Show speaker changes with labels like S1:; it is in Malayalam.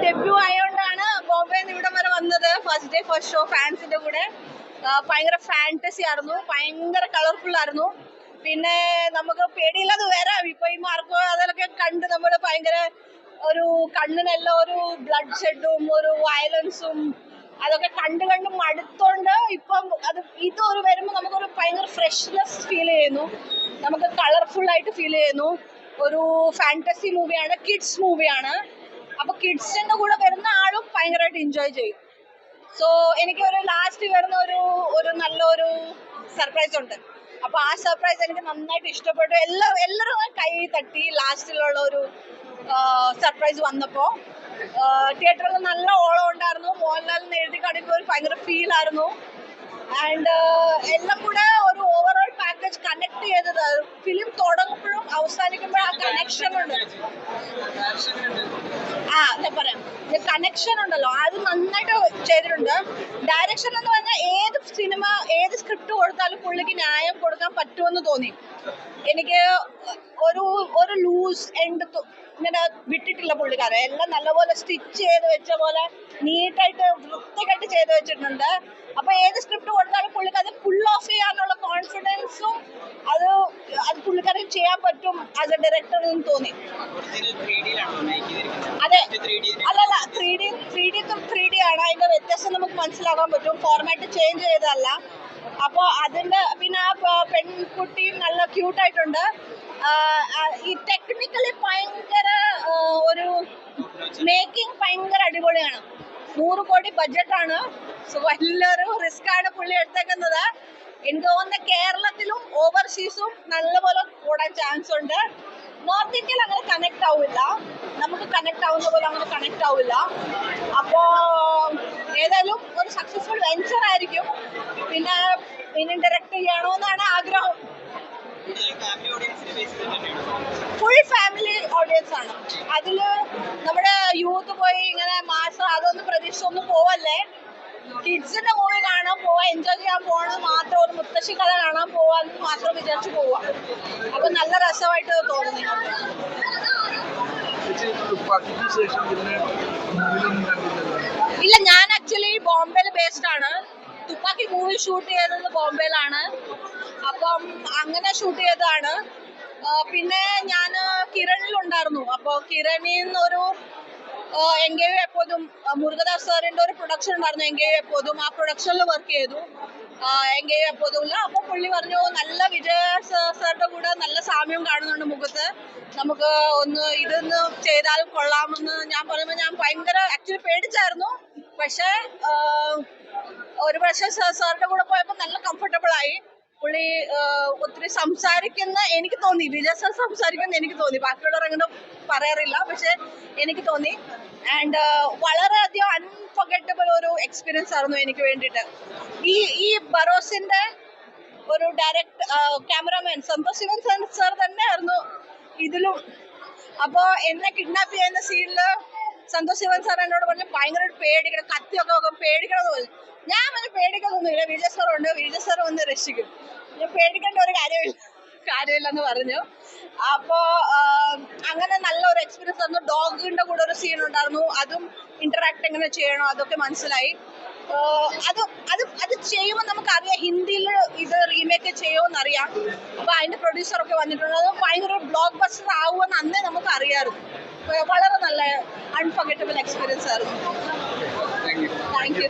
S1: ഡെബ്യൂ ആയതുകൊണ്ടാണ് ബോംബെ ഇവിടം വരെ വന്നത്. ഫസ്റ്റ് ഡേ ഫസ്റ്റ് ഷോ ഫാൻസിന്റെ കൂടെ. ഭയങ്കര ഫാന്റസി ആയിരുന്നു, ഭയങ്കര കളർഫുൾ ആയിരുന്നു. പിന്നെ നമുക്ക് പേടിയില്ലാതെ വരാം. ഇപ്പൊ ഈ മാർക്കോ അതിലൊക്കെ കണ്ട് നമ്മൾ ഭയങ്കര ഒരു കണ്ണിനെല്ലാം ഒരു ബ്ലഡ് ഷെഡും ഒരു വയലൻസും അതൊക്കെ കണ്ട് മടുത്തോണ്ട് ഇപ്പം അത് ഇതൊരു വരുമ്പോൾ നമുക്കൊരു ഭയങ്കര ഫ്രഷ്നെസ് ഫീൽ ചെയ്യുന്നു, നമുക്ക് കളർഫുൾ ആയിട്ട് ഫീൽ ചെയ്യുന്നു. ഒരു ഫാന്റസി മൂവിയാണ്, കിഡ്സ് മൂവിയാണ്. അപ്പൊ കിഡ്സിന്റെ കൂടെ വരുന്ന ആളും ഭയങ്കരമായിട്ട് എൻജോയ് ചെയ്യും. സോ എനിക്ക് ഒരു ലാസ്റ്റ് വരുന്ന ഒരു നല്ലൊരു സർപ്രൈസ് ഉണ്ട്. അപ്പൊ ആ സർപ്രൈസ് എനിക്ക് നന്നായിട്ട് ഇഷ്ടപ്പെട്ടു. എല്ലാവരും കൈ തട്ടി ലാസ്റ്റിലുള്ള ഒരു സർപ്രൈസ് വന്നപ്പോ. തിയേറ്ററിൽ നല്ല ഓളം ഉണ്ടായിരുന്നു. മോഹൻലാലിന് എഴുതി കാണിക്കുമ്പോൾ ഒരു ഭയങ്കര ഫീൽ ആയിരുന്നു. ആൻഡ് എല്ലാം കൂടെ ഒരു ഓവറോൾ പാക്കേജ് കണക്ട് ചെയ്തത്. ഫിലിം തുടങ്ങുമ്പോഴും അവസാനിക്കുമ്പോഴും ആ കണക്ഷൻ ഉണ്ട്. ഞാൻ പറയാം, കണക്ഷൻ ഉണ്ടല്ലോ, അത് നന്നായിട്ട് ചെയ്തിട്ടുണ്ട്. ഡയറക്ഷൻ എന്ന് പറഞ്ഞാൽ ഏത് സിനിമ ഏത് സ്ക്രിപ്റ്റ് കൊടുത്താലും പുള്ളിക്ക് ന്യായം കൊടുക്കാൻ പറ്റുമെന്ന് തോന്നി എനിക്ക്. ഒരു ലൂസ് എൻഡ് ഇങ്ങനെ വിട്ടിട്ടില്ല പുള്ളിക്കാരൻ. എല്ലാം നല്ലപോലെ സ്റ്റിച്ച് ചെയ്ത് വെച്ച പോലെ നീറ്റായിട്ട് വൃത്തിയായിട്ട് ചെയ്ത് വെച്ചിട്ടുണ്ട്. അപ്പൊ ഏത് സ്ക്രിപ്റ്റ് കൊടുത്താലും പുള്ളിക്ക് അത് ഫുൾ ഓഫ് ചെയ്യാനുള്ള കോൺഫിഡൻസും അത് പുള്ളിക്കാരൻ ചെയ്യാൻ പറ്റും ആസ് എ ഡയറക്ടർ എന്ന് തോന്നി. അതെ, അല്ലല്ല, 3D ആണ്. അതിന്റെ വ്യത്യാസം നമുക്ക് മനസ്സിലാക്കാൻ പറ്റും. ഫോർമാറ്റ് ചേഞ്ച് ചെയ്തതല്ല. അപ്പൊ അതിന്റെ പിന്നെ ആ പെൺകുട്ടി നല്ല ക്യൂട്ടായിട്ടുണ്ട്. ഈ ടെക്നിക്കലി ഭയങ്കര ഒരു മേക്കിംഗ് ഭയങ്കര അടിപൊളിയാണ്. 100 കോടി ബഡ്ജറ്റാണ്. സോ വലിയൊരു റിസ്ക് ആണ് പുള്ളി എടുത്തേക്കുന്നത്. എനിക്ക് തോന്നുന്ന കേരളത്തിലും ഓവർസീസും നല്ലപോലെ ഓടാൻ ചാൻസ് ഉണ്ട്. നോർത്ത് ഇന്ത്യയിൽ അങ്ങനെ കണക്ട് ആവില്ല, നമുക്ക് കണക്ട് ആവുന്ന പോലെ അങ്ങനെ കണക്ട് ആവില്ല. അപ്പോ ഏതായാലും ഒരു സക്സസ്ഫുൾ വെഞ്ചർ ആയിരിക്കും. പിന്നെ ഇനി ഡയറക്ട് ചെയ്യണമെന്നാണ് ആഗ്രഹം. ഫുൾ ഫാമിലി ഓഡിയൻസ് ആണ്. അതില് നമ്മുടെ യൂത്ത് പോയി ഇങ്ങനെ മാസം അതൊന്നും പ്രതീക്ഷിച്ചൊന്നും പോവല്ലേ. കിഡ്സിന്റെ മൂവി കാണാൻ പോവാ, എൻജോയ് ചെയ്യാൻ പോകണം മാത്രം. ഒരു മുത്തശ്ശി കഥ കാണാൻ പോവാന്ന് മാത്രം വിചാരിച്ചു പോവാ. അപ്പൊ നല്ല രസമായിട്ട് തോന്നുന്നു. ഇല്ല, ഞാൻ ആക്ച്വലി ബോംബെയിൽ ബേസ്ഡ് ആണ്. തുപ്പാക്കി മൂവി ഷൂട്ട് ചെയ്തത് ബോംബെയിലാണ്. അപ്പം അങ്ങനെ ഷൂട്ട് ചെയ്തതാണ്. പിന്നെ ഞാൻ കിരണിലുണ്ടായിരുന്നു. അപ്പൊ കിരണിൽ നിന്നൊരു എങ്കേയു എപ്പോഴും മുരുകദാസ് സാറിന്റെ ഒരു പ്രൊഡക്ഷൻ ഉണ്ടായിരുന്നു, എങ്കേയു എപ്പോഴും. ആ പ്രൊഡക്ഷനിൽ വർക്ക് ചെയ്തു എങ്കേയു എപ്പോഴും. അപ്പൊ പുള്ളി പറഞ്ഞു, നല്ല വിജയ സാറിന്റെ കൂടെ നല്ല സാമ്യം കാണുന്നുണ്ട് മുഖത്ത്, നമുക്ക് ഇതൊന്ന് ചെയ്താൽ കൊള്ളാമെന്ന് ഞാൻ പറയുമ്പോൾ ഞാൻ ഭയങ്കര ആക്ച്വലി പേടിച്ചായിരുന്നു. പക്ഷെ ഒരു പക്ഷേ സാറിന്റെ കൂടെ പോയപ്പോൾ നല്ല കംഫർട്ടബിൾ ആയി. പുള്ളി ഒത്തിരി സംസാരിക്കുന്ന എനിക്ക് തോന്നി, വിജയ് സാർ സംസാരിക്കുന്ന എനിക്ക് തോന്നി. ബാക്കിയുള്ളവർ അങ്ങനെ പറയാറില്ല, പക്ഷെ എനിക്ക് തോന്നി. ആൻഡ് വളരെയധികം അൺഫർഗറ്റബിൾ ഒരു എക്സ്പീരിയൻസ് ആയിരുന്നു എനിക്ക് വേണ്ടിയിട്ട്. ഈ ബറോസിന്റെ ഒരു ക്യാമറാമാൻ സന്തോഷ് ശിവൻ സാർ തന്നെയായിരുന്നു ഇതിലും. അപ്പോ എന്നെ കിഡ്നാപ്പ് ചെയ്യുന്ന സീനില് സന്തോഷ് ശിവൻ സാർ എന്നോട് പറഞ്ഞു ഭയങ്കര പേടിക്കണം, കത്തിയൊക്കെ പേടിക്കണമെന്ന് പറഞ്ഞു. ഞാൻ പറഞ്ഞു പേടിക്കുന്നൊന്നുമില്ല, വിജയ് സാർ ഉണ്ട്, വിജയ് സാർ വന്ന് രക്ഷിക്കും, ഞാൻ പേടിക്കേണ്ട ഒരു കാര്യമില്ലെന്ന് പറഞ്ഞു. അപ്പോ അങ്ങനെ നല്ലൊരു എക്സ്പീരിയൻസ് ആയിരുന്നു. ഡോഗിന്റെ കൂടെ ഒരു സീൻ ഉണ്ടായിരുന്നു, അതും ഇന്ററാക്ട് എങ്ങനെ ചെയ്യണോ അതൊക്കെ മനസ്സിലായി. അത് ചെയ്യുമ്പോൾ നമുക്കറിയാം ഹിന്ദിയിൽ ഇത് റീമേക്ക് ചെയ്യുമെന്നറിയാം. അപ്പൊ അതിന്റെ പ്രൊഡ്യൂസറൊക്കെ വന്നിട്ടുണ്ട്. അത് ഭയങ്കര ബ്ലോക്ക് ബസ്റ്റർ ആവുമെന്ന് അന്നേ നമുക്ക് അറിയാമായിരുന്നു. വളരെ നല്ല അൺഫർഗറ്റബിൾ എക്സ്പീരിയൻസ് ആയിരുന്നു. Thank you.